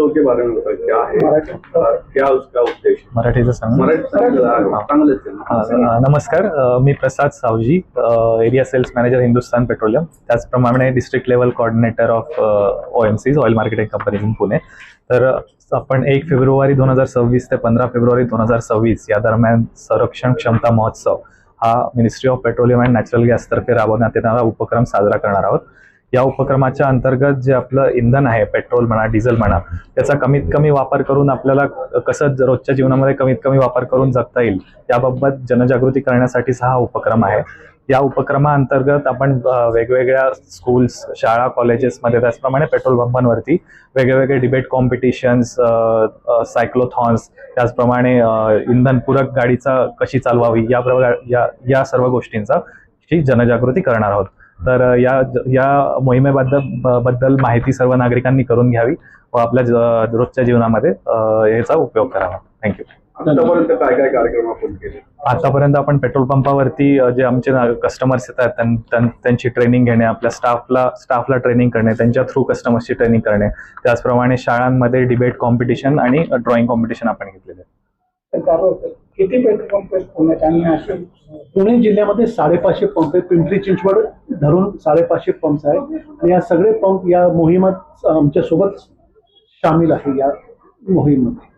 उत्सव के बारे में बताइए, क्या है, क्या उसका उद्देश्य? मराठीचं सांग. चांगलंच आहे ना. नमस्कार, मी Prasad Savji, area sales manager Hindustan petroleum, त्याचप्रमाणे district level coordinator of OMCs oil marketing companies in Pune. तर आपण 1 फेब्रुवारी 2026 ते 15 फेब्रुवारी 2026 या दरम्यान संरक्षण क्षमता महोत्सव हा ministry of petroleum and natural gas तर्फे राबवण्यात येणारा उपक्रम साजरा करणार आहोत. या उपक्रमाच्या अंतर्गत जे आपलं इंधन आहे, पेट्रोल म्हणा, डिझेल म्हणा, त्याचा कमीत कमी वापर करून आपल्याला कसं रोजच्या जीवनामध्ये कमीत कमी वापर करून जगता येईल याबाबत जनजागृती करण्यासाठीचा हा उपक्रम आहे. या उपक्रमाअंतर्गत आपण वेगवेगळ्या स्कूल्स, शाळा, कॉलेजेसमध्ये, त्याचप्रमाणे पेट्रोल पंपांवरती वेगवेगळे डिबेट कॉम्पिटिशन्स, सायक्लोथॉन्स, त्याचप्रमाणे इंधन पूरक गाडीचा कशी चालवावी या सर्व गोष्टींचा जनजागृती करणार आहोत. तर या मोहिमेबद्दल माहिती सर्व नागरिकांनी करून घ्यावी व आपल्या रोजच्या जीवनामध्ये याचा उपयोग करावा. थँक्यू. आतापर्यंत काय काय कार्यक्रम आपण केले? आतापर्यंत आपण पेट्रोल पंपावरती जे आमचे कस्टमर्स येतात त्यांची ट्रेनिंग घेणे, आपल्या स्टाफला ट्रेनिंग करणे, त्यांच्या थ्रू कस्टमर्सची ट्रेनिंग करणे, त्याचप्रमाणे शाळांमध्ये डिबेट कॉम्पिटिशन आणि ड्रॉइंग कॉम्पिटिशन आपण घेतलेले. किती पेट्रोल पंप आहेत पुण्यात? आणि पुणे जिल्ह्यामध्ये 550 पंप आहेत. पिंपरी चिंचवड धरून 550 पंप्स आहेत आणि या सगळे पंप या मोहिमेत आमच्या सोबत सामील आहे या मोहिमेमध्ये.